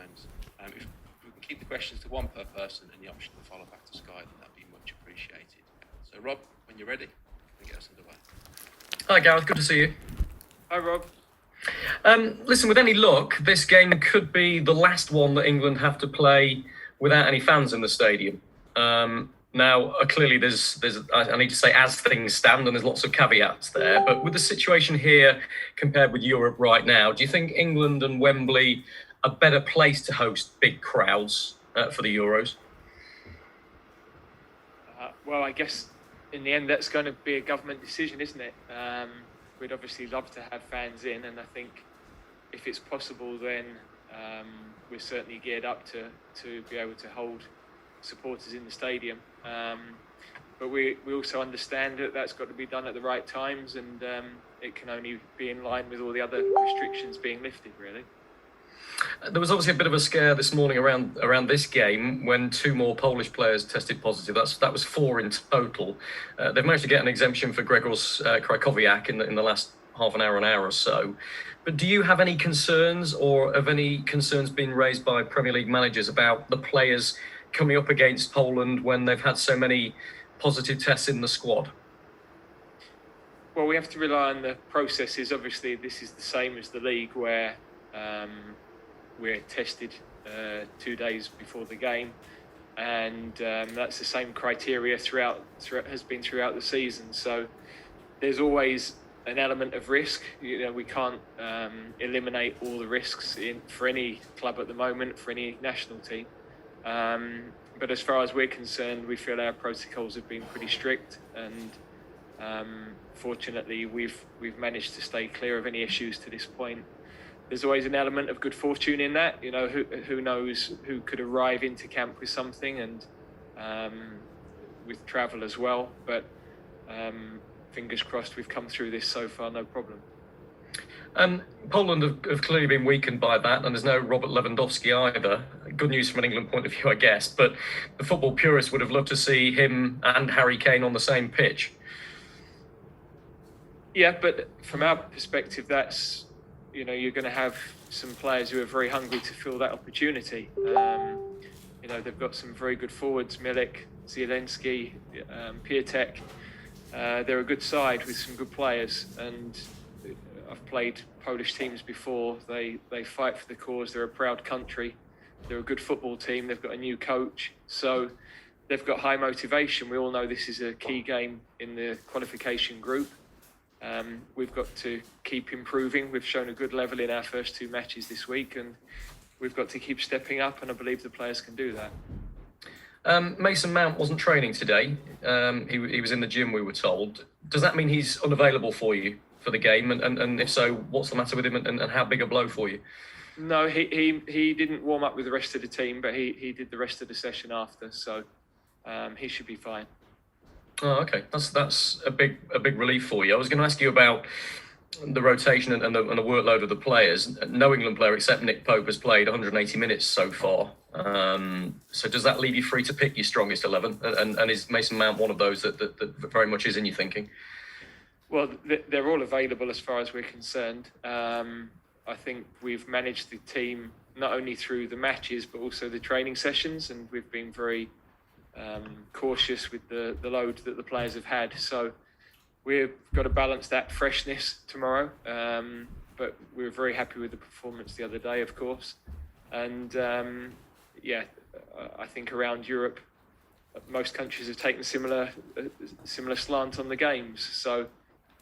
times. If we can keep the questions to one per person and the option to follow back to Sky, then that'd be much appreciated. So Rob, when you're ready, we can get us underway. Hi Gareth, good to see you. Hi Rob. Listen, with any luck, this game could be the last one that England have to play without any fans in the stadium. Now, clearly, I need to say, as things stand, and there's lots of caveats there, but with the situation here compared with Europe right now, do you think England and Wembley a better place to host big crowds for the Euros? Well, I guess in the end, that's going to be a government decision, isn't it? We'd obviously love to have fans in, and I think if it's possible, then we're certainly geared up to be able to hold supporters in the stadium. But we also understand that that's got to be done at the right times, and it can only be in line with all the other restrictions being lifted, really. There was obviously a bit of a scare this morning around this game when two more Polish players tested positive. That was 4 in total. They've managed to get an exemption for Grzegorz Krychowiak in the last half an hour or so. But do you have any concerns, or have any concerns been raised by Premier League managers about the players coming up against Poland when they've had so many positive tests in the squad? Well, we have to rely on the processes. Obviously, this is the same as the league, where we're tested 2 days before the game, and that's the same criteria throughout the season. So there's always an element of risk. We can't eliminate all the risks for any club at the moment, for any national team. But as far as we're concerned, we feel our protocols have been pretty strict, and fortunately, we've managed to stay clear of any issues to this point. There's always an element of good fortune in that. Who knows who could arrive into camp with something, and with travel as well. But fingers crossed, we've come through this so far, no problem. Poland have clearly been weakened by that, and there's no Robert Lewandowski either. Good news from an England point of view, I guess. But the football purists would have loved to see him and Harry Kane on the same pitch. Yeah, but from our perspective, that's, you're going to have some players who are very hungry to fill that opportunity. They've got some very good forwards, Milik, Zielinski, Piatek. They're a good side with some good players, and I've played Polish teams before. They fight for the cause. They're a proud country. They're a good football team. They've got a new coach. So they've got high motivation. We all know this is a key game in the qualification group. We've got to keep improving. We've shown a good level in our first 2 matches this week, and we've got to keep stepping up, and I believe the players can do that. Mason Mount wasn't training today. He was in the gym, we were told. Does that mean he's unavailable for you for the game? And if so, what's the matter with him, and how big a blow for you? No, he didn't warm up with the rest of the team, but he did the rest of the session after, so he should be fine. Oh, okay. That's a big relief for you. I was going to ask you about the rotation and the workload of the players. No England player except Nick Pope has played 180 minutes so far. So does that leave you free to pick your strongest 11? And is Mason Mount one of those that very much is in your thinking? Well, they're all available as far as we're concerned. I think we've managed the team not only through the matches but also the training sessions, and we've been very cautious with the load that the players have had. So we've got to balance that freshness tomorrow. But we were very happy with the performance the other day, of course. And I think around Europe, most countries have taken similar slant on the games. So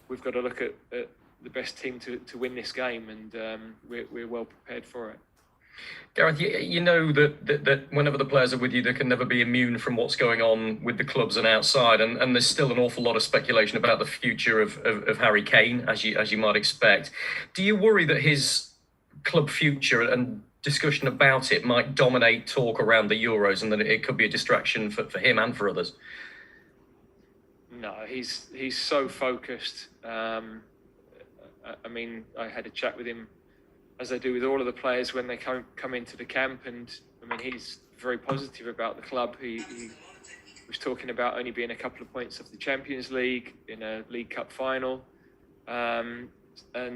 we've got to look at the best team to win this game, and we're well prepared for it. Gareth, you know that whenever the players are with you, they can never be immune from what's going on with the clubs and outside, and there's still an awful lot of speculation about the future of Harry Kane, as you might expect. Do you worry that his club future and discussion about it might dominate talk around the Euros, and that it could be a distraction for him and for others? No, he's so focused. I had a chat with him, as I do with all of the players when they come into the camp, and he's very positive about the club. He was talking about only being a couple of points off the Champions League in a League Cup final, and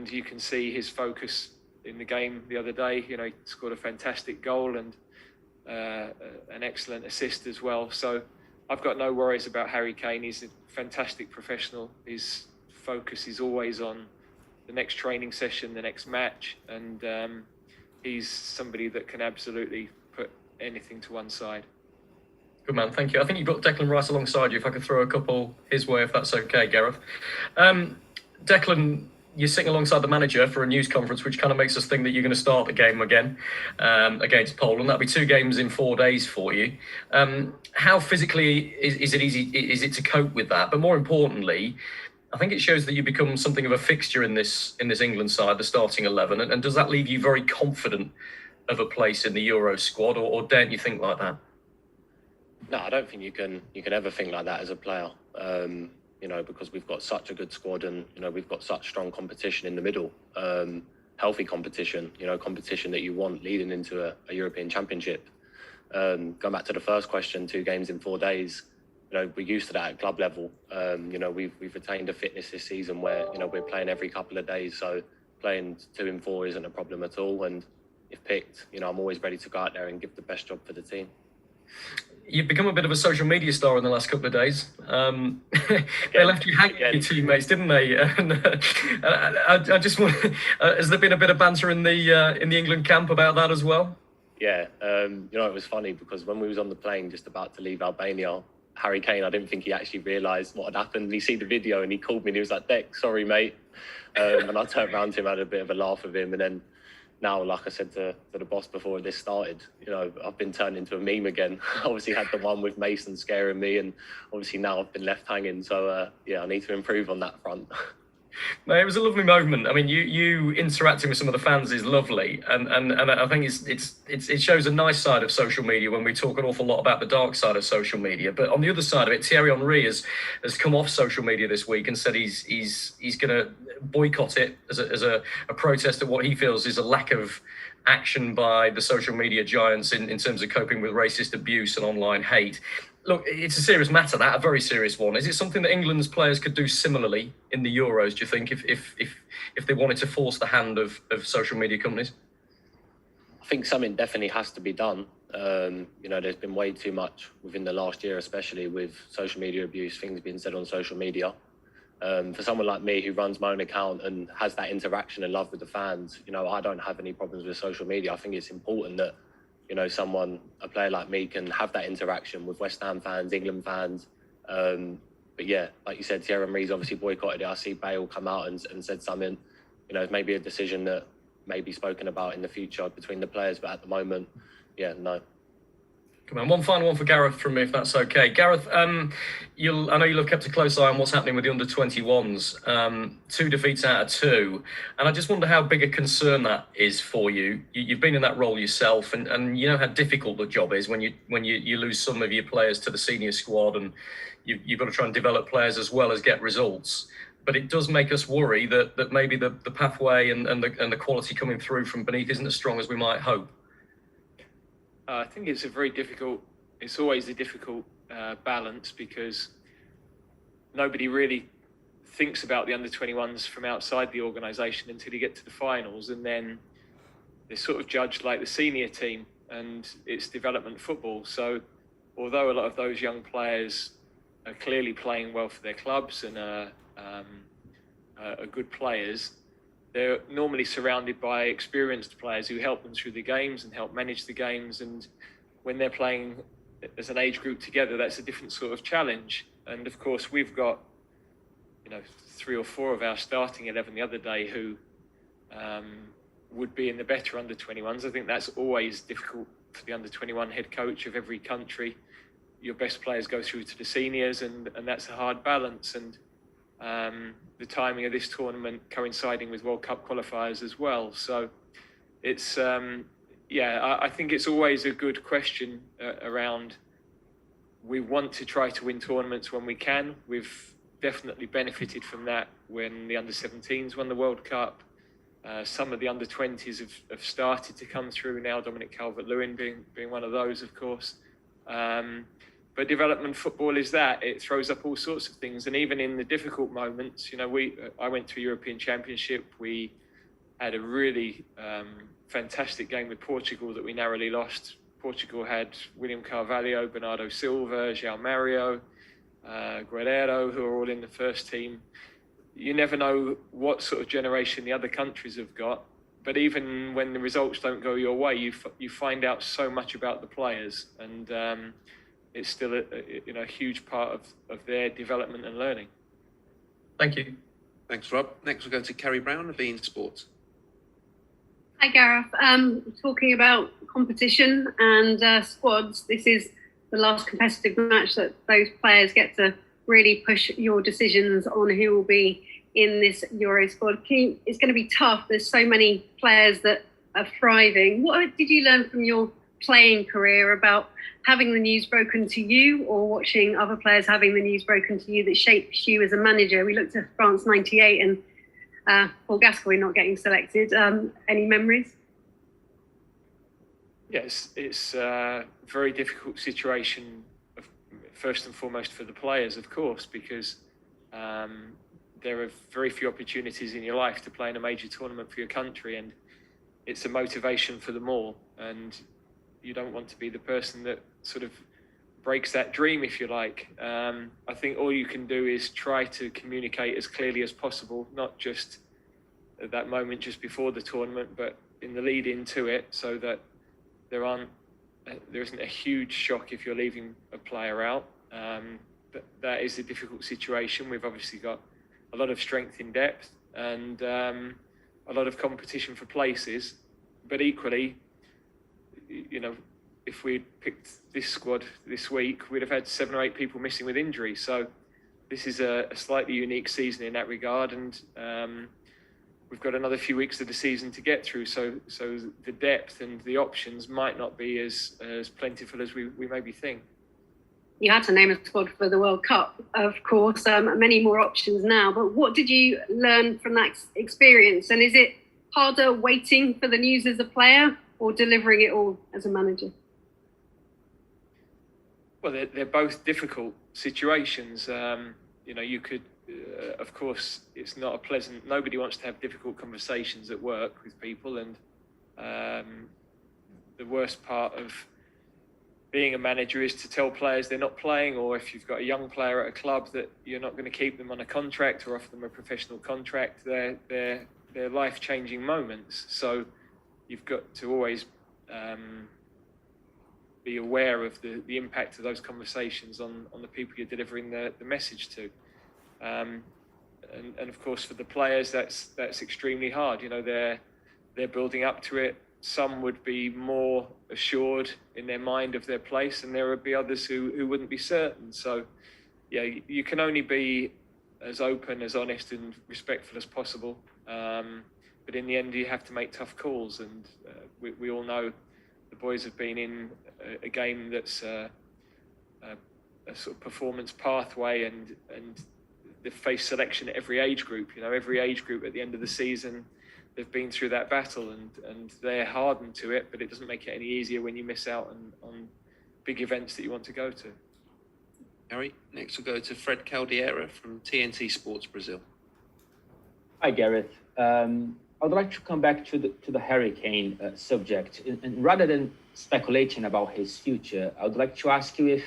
you can see his focus in the game the other day. You know, he scored a fantastic goal and an excellent assist as well. So I've got no worries about Harry Kane. He's a fantastic professional. His focus is always on the next training session, the next match, and he's somebody that can absolutely put anything to one side. Good man, thank you. I think you've got Declan Rice alongside you. If I could throw a couple his way, if that's okay, Gareth. Declan, you're sitting alongside the manager for a news conference, which kind of makes us think that you're going to start the game again against Poland. That'll be 2 games in 4 days for you. How physically is it easy? Is it to cope with that? But more importantly, I think it shows that you become something of a fixture in this England side, the starting 11. And does that leave you very confident of a place in the Euro squad, or don't you think like that? No, I don't think you can ever think like that as a player. You know, because we've got such a good squad, and you know we've got such strong competition in the middle, healthy competition. You know, competition that you want leading into a European Championship. Going back to the first question, 2 games in 4 days. You know, we're used to that at club level. You know, we've attained a fitness this season where you know we're playing every couple of days, so playing 2 in 4 isn't a problem at all. And if picked, you know, I'm always ready to go out there and give the best job for the team. You've become a bit of a social media star in the last couple of days. They left you hanging with your teammates, didn't they? And, I just want, has there been a bit of banter in the England camp about that as well? Yeah, you know, it was funny because when we was on the plane just about to leave Albania, Harry Kane, I didn't think he actually realised what had happened. He see the video and he called me and he was like, "Deck, sorry, mate." And I turned around to him, had a bit of a laugh with him, and then now, like I said to the boss before this started, you know, I've been turned into a meme again. Obviously had the one with Mason scaring me, and obviously now I've been left hanging. So, yeah, I need to improve on that front. No, it was a lovely moment. I mean, you interacting with some of the fans is lovely, and I think it shows a nice side of social media when we talk an awful lot about the dark side of social media. But on the other side of it, Thierry Henry has come off social media this week and said he's going to boycott it as a protest at what he feels is a lack of action by the social media giants in terms of coping with racist abuse and online hate. Look, it's a serious matter, a very serious one. Is it something that England's players could do similarly in the Euros, do you think, if they wanted to force the hand of social media companies? I think something definitely has to be done. You know, there's been way too much within the last year, especially with social media abuse, things being said on social media. For someone like me who runs my own account and has that interaction and love with the fans, you know, I don't have any problems with social media. I think it's important that, you know, a player like me can have that interaction with West Ham fans, England fans. But yeah, like you said, Thierry Henry's obviously boycotted it. I see Bale come out and said something. You know, it's maybe a decision that may be spoken about in the future between the players, but at the moment, yeah, no. Come on, one final one for Gareth from me, if that's okay. Gareth, I know you'll have kept a close eye on what's happening with the under-21s. 2 defeats out of 2. And I just wonder how big a concern that is for you. You've been in that role yourself, and you know how difficult the job is when you lose some of your players to the senior squad, and you've got to try and develop players as well as get results. But it does make us worry that maybe the pathway and the quality coming through from beneath isn't as strong as we might hope. I think it's it's always a difficult balance, because nobody really thinks about the under-21s from outside the organisation until you get to the finals, and then they're sort of judged like the senior team, and it's development football. So although a lot of those young players are clearly playing well for their clubs and are good players, they're normally surrounded by experienced players who help them through the games and help manage the games. And when they're playing as an age group together, that's a different sort of challenge. And of course, we've got, you know, 3 or 4 of our starting 11 the other day who would be in the better under-21s. I think that's always difficult for the under-21 head coach of every country. Your best players go through to the seniors, and that's a hard balance. And the timing of this tournament coinciding with World Cup qualifiers as well. So it's, I think it's always a good question around, we want to try to win tournaments when we can. We've definitely benefited from that when the under-17s won the World Cup. Some of the under-20s have started to come through now, Dominic Calvert-Lewin being one of those, of course. But development football is that. It throws up all sorts of things. And even in the difficult moments, you know, I went to a European Championship. We had a really fantastic game with Portugal that we narrowly lost. Portugal had William Carvalho, Bernardo Silva, João Mario, Guerreiro, who are all in the first team. You never know what sort of generation the other countries have got, but even when the results don't go your way, you find out so much about the players, and it's still a huge part of their development and learning. Thank you. Thanks, Rob. Next, we'll go to Carrie Brown of beIN Sports. Hi, Gareth. Talking about competition and squads, this is the last competitive match that those players get to really push your decisions on who will be in this Euro squad. It's going to be tough. There's so many players that are thriving. What did you learn from your playing career about having the news broken to you, or watching other players having the news broken to you, that shapes you as a manager? We looked at France '98 and Paul Gascoigne not getting selected. Any memories? Yes, it's a very difficult situation, first and foremost for the players, of course, because there are very few opportunities in your life to play in a major tournament for your country, and it's a motivation for them all. And you don't want to be the person that sort of breaks that dream, if you like. I think all you can do is try to communicate as clearly as possible, not just at that moment just before the tournament, but in the lead into it, so that there isn't a huge shock if you're leaving a player out. That is a difficult situation. We've obviously got a lot of strength in depth and a lot of competition for places, but equally, if we'd picked this squad this week, we'd have had 7 or 8 people missing with injury. So this is a slightly unique season in that regard, and we've got another few weeks of the season to get through. So the depth and the options might not be as plentiful as we maybe think. You had to name a squad for the World Cup, of course. Many more options now. But what did you learn from that experience? And is it harder waiting for the news as a player or delivering it all as a manager? Well, they're both difficult situations. You could, of course, it's not a pleasant. Nobody wants to have difficult conversations at work with people, and the worst part of being a manager is to tell players they're not playing, or if you've got a young player at a club that you're not going to keep them on a contract or offer them a professional contract. They're life-changing moments. So you've got to always be aware of the impact of those conversations on the people you're delivering the message to. And of course, for the players, that's extremely hard. They're building up to it. Some would be more assured in their mind of their place, and there would be others who wouldn't be certain. So, yeah, you can only be as open, as honest and respectful as possible. But in the end, you have to make tough calls. And we all know the boys have been in a game that's a sort of performance pathway, and they've faced selection at every age group. Every age group at the end of the season, they've been through that battle, and they're hardened to it, but it doesn't make it any easier when you miss out on big events that you want to go to. Harry, next we'll go to Fred Caldeira from TNT Sports Brazil. Hi, Gareth. I'd like to come back to the Harry Kane subject, and rather than speculating about his future, I would like to ask you if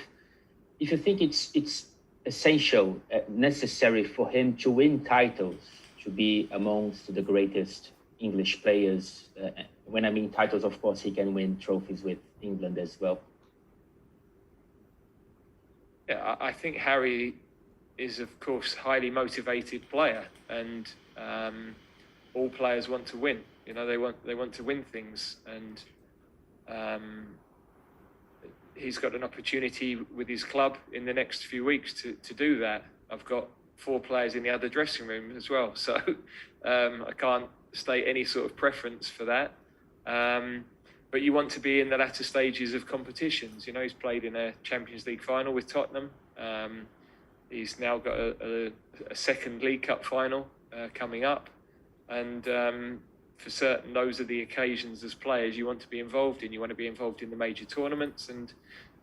you think it's essential, necessary for him to win titles, to be amongst the greatest English players. When I mean titles, of course, he can win trophies with England as well. Yeah, I think Harry is, of course, a highly motivated player, and all players want to win. They want to win things, and he's got an opportunity with his club in the next few weeks to do that. I've got 4 players in the other dressing room as well, so I can't state any sort of preference for that. But you want to be in the latter stages of competitions. He's played in a Champions League final with Tottenham. He's now got a second League Cup final coming up, and for certain, those are the occasions as players you want to be involved in. You want to be involved in the major tournaments, and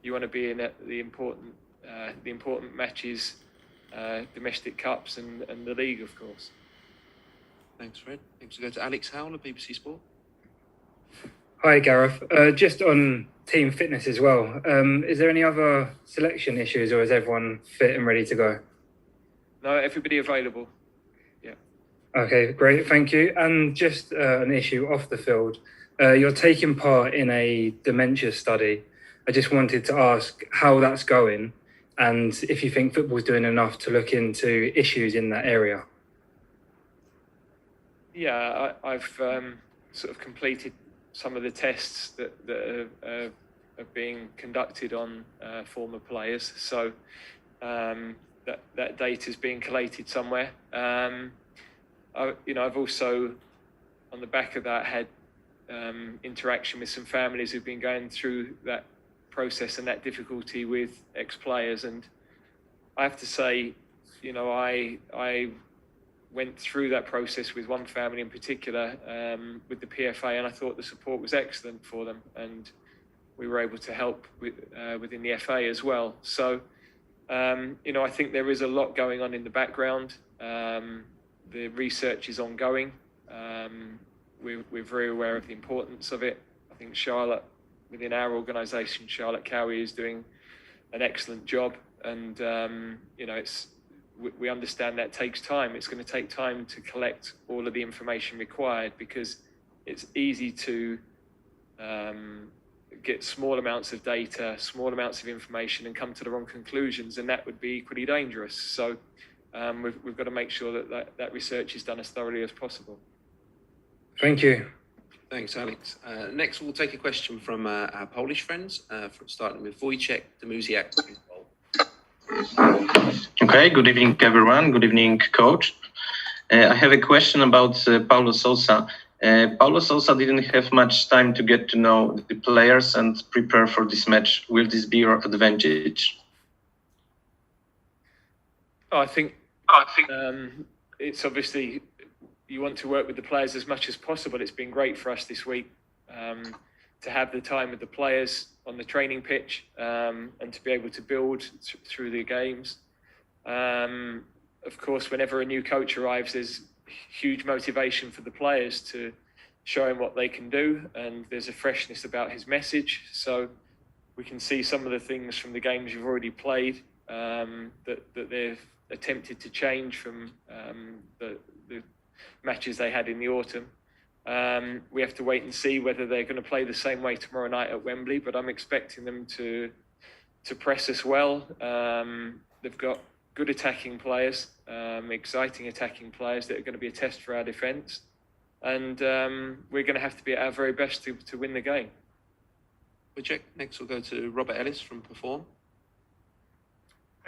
you want to be in the important matches, domestic cups and the league, of course. Thanks, Fred. Next we'll go to Alex Howler, BBC Sport. Hi, Gareth. Just on team fitness as well. Is there any other selection issues, or is everyone fit and ready to go? No, everybody available. Yeah. Okay, great. Thank you. And just an issue off the field. You're taking part in a dementia study. I just wanted to ask how that's going and if you think football's doing enough to look into issues in that area. Yeah, I've sort of completed some of the tests that are being conducted on former players. So that data is being collated somewhere. I've also, on the back of that, had interaction with some families who've been going through that process and that difficulty with ex-players. And I have to say, I went through that process with one family in particular, with the PFA, and I thought the support was excellent for them, and we were able to help within the FA as well. So, I think there is a lot going on in the background. The research is ongoing. We're very aware of the importance of it. I think Charlotte, within our organisation, Charlotte Cowie, is doing an excellent job, and we understand that takes time. It's going to take time to collect all of the information required, because it's easy to get small amounts of data, small amounts of information, and come to the wrong conclusions, and that would be equally dangerous. So we've got to make sure that research is done as thoroughly as possible. Thank you. Thanks, Alex. Next, we'll take a question from our Polish friends, starting with Wojciech Demuziak. Okay, good evening, everyone. Good evening, coach. I have a question about Paulo Sousa. Paulo Sousa didn't have much time to get to know the players and prepare for this match. Will this be your advantage? I think it's obviously, you want to work with the players as much as possible. It's been great for us this week to have the time with the players on the training pitch, and to be able to build through the games. Of course, whenever a new coach arrives, there's huge motivation for the players to show him what they can do, and there's a freshness about his message. So we can see some of the things from the games you've already played that they've attempted to change from the matches they had in the autumn. We have to wait and see whether they're going to play the same way tomorrow night at Wembley, but I'm expecting them to press us well. They've got good attacking players, exciting attacking players that are going to be a test for our defence, and we're going to have to be at our very best to win the game. Next we'll go to Robert Ellis from Perform.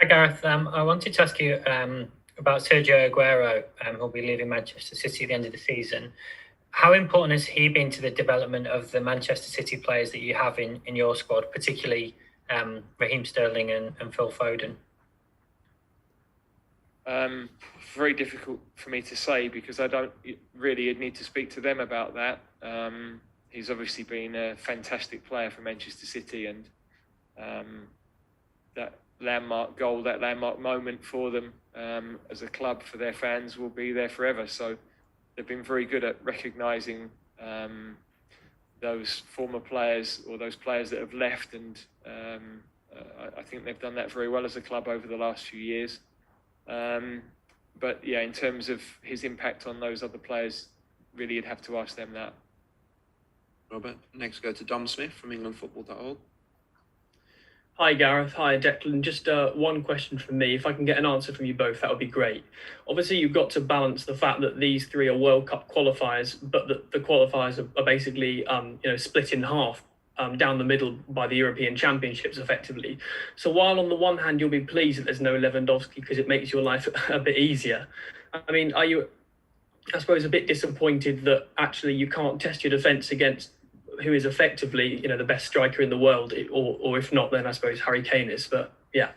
Hi Gareth, I wanted to ask you about Sergio Aguero, who'll be leaving Manchester City at the end of the season. How important has he been to the development of the Manchester City players that you have in your squad, particularly Raheem Sterling and Phil Foden? Very difficult for me to say, because I don't really need to speak to them about that. He's obviously been a fantastic player for Manchester City, and that landmark goal, that landmark moment for them as a club, for their fans, will be there forever. So they've been very good at recognising those former players, or those players that have left, and I think they've done that very well as a club over the last few years. But yeah, in terms of his impact on those other players, really you'd have to ask them that. Robert. Next go to Dom Smith from englandfootball.org. Hi Gareth, hi Declan. Just one question from me. If I can get an answer from you both, that would be great. Obviously, you've got to balance the fact that these three are World Cup qualifiers, but that the qualifiers are basically split in half down the middle by the European Championships, effectively. So while on the one hand you'll be pleased that there's no Lewandowski because it makes your life a bit easier, I mean, are you, I suppose, a bit disappointed that actually you can't test your defence against who is effectively, the best striker in the world, or if not, then I suppose Harry Kane is. But yeah.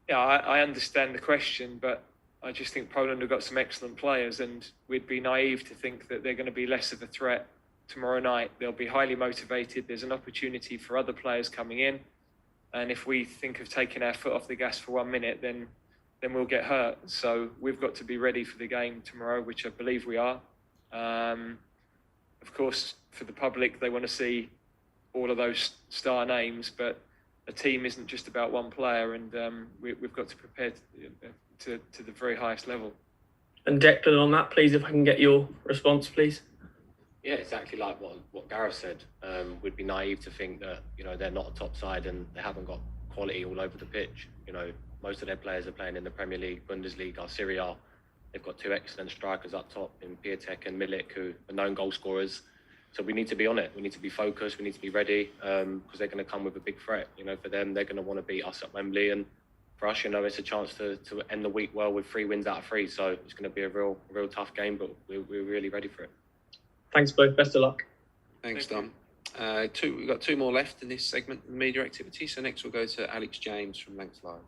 Yeah, I understand the question, but I just think Poland have got some excellent players, and we'd be naive to think that they're going to be less of a threat tomorrow night. They'll be highly motivated. There's an opportunity for other players coming in, and if we think of taking our foot off the gas for 1 minute, then then we'll get hurt. So we've got to be ready for the game tomorrow, which I believe we are. Of course, for the public, they want to see all of those star names, but a team isn't just about one player, and we've got to prepare to the very highest level. And Declan, on that, please, if I can get your response, please. Yeah, exactly like what Gareth said. We'd be naive to think that, they're not a top side and they haven't got quality all over the pitch. Most of their players are playing in the Premier League, Bundesliga, Serie A. They've got two excellent strikers up top in Piatek and Milik, who are known goal scorers. So we need to be on it. We need to be focused. We need to be ready, because they're going to come with a big threat. For them, they're going to want to beat us at Wembley, and for us, it's a chance to end the week well with 3 wins out of 3. So it's going to be a real tough game, but we're really ready for it. Thanks both. Best of luck. Thanks, Dom. We've got 2 more left in this segment of the media activity. So next we'll go to Alex James from Lancs Live.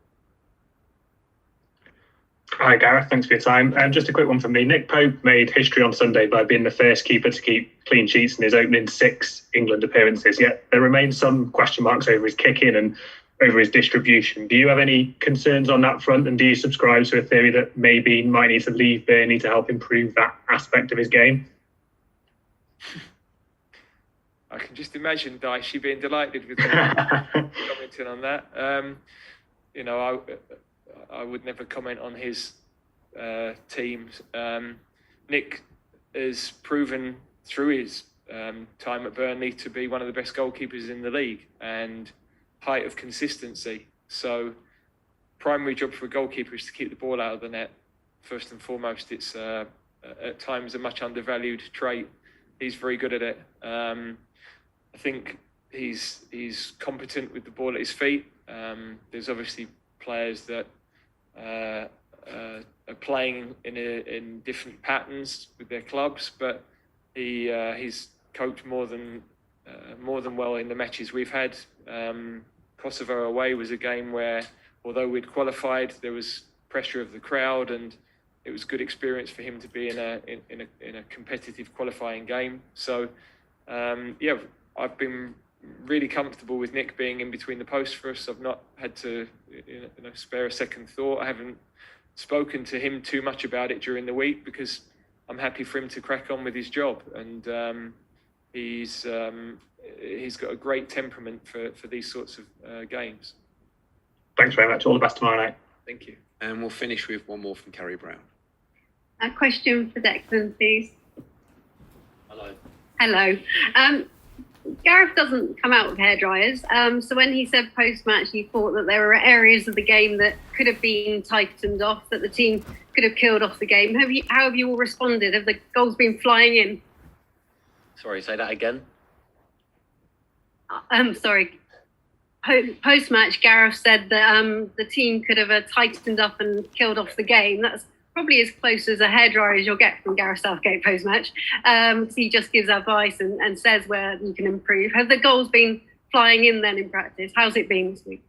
Hi, Gareth. Thanks for your time. Just a quick one from me. Nick Pope made history on Sunday by being the first keeper to keep clean sheets in his opening 6 England appearances, yet there remain some question marks over his kicking and over his distribution. Do you have any concerns on that front, and do you subscribe to a theory that maybe he might need to leave Burnley to help improve that aspect of his game? I can just imagine Dicey being delighted with commenting on that. I would never comment on his teams. Nick has proven through his time at Burnley to be one of the best goalkeepers in the league and height of consistency. So primary job for a goalkeeper is to keep the ball out of the net. First and foremost, it's at times a much undervalued trait. He's very good at it. I think he's competent with the ball at his feet. There's obviously players that are playing in different patterns with their clubs, but he's coped more than well in the matches we've had. Kosovo away was a game where, although we'd qualified, there was pressure of the crowd, and it was a good experience for him to be in a competitive qualifying game. So I've been really comfortable with Nick being in between the posts for us. I've not had to spare a second thought. I haven't spoken to him too much about it during the week because I'm happy for him to crack on with his job, and he's got a great temperament for these sorts of games. Thanks very much. All the best tomorrow night. Thank you. And we'll finish with one more from Carrie Brown. A question for Declan, please. Hello. Gareth doesn't come out with hairdryers. So when he said post-match he thought that there were areas of the game that could have been tightened off, that the team could have killed off the game. How have you all responded? Have the goals been flying in? Sorry, say that again. Sorry. Post-match, Gareth said that the team could have tightened up and killed off the game. That's probably as close as a hairdryer as you'll get from Gareth Southgate post-match. He just gives advice and says where you can improve. Have the goals been flying in then in practice? How's it been this week?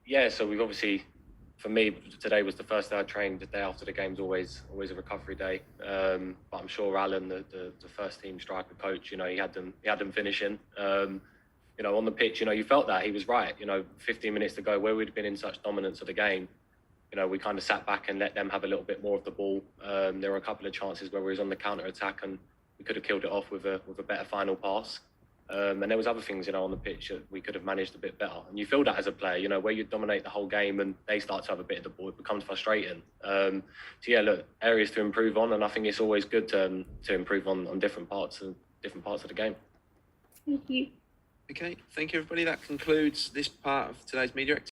Yeah, so we've obviously, for me, today was the first day I trained. The day after the game's always a recovery day. But I'm sure Alan, the first team striker coach, he had them finishing. On the pitch, you felt that he was right. 15 minutes to go, where we'd been in such dominance of the game, we kind of sat back and let them have a little bit more of the ball. There were a couple of chances where we was on the counter attack and we could have killed it off with a better final pass. And there was other things, on the pitch that we could have managed a bit better. And you feel that as a player, where you dominate the whole game and they start to have a bit of the ball, it becomes frustrating. Areas to improve on, and I think it's always good to improve on different parts of the game. Thank you. Okay, thank you everybody. That concludes this part of today's media activity.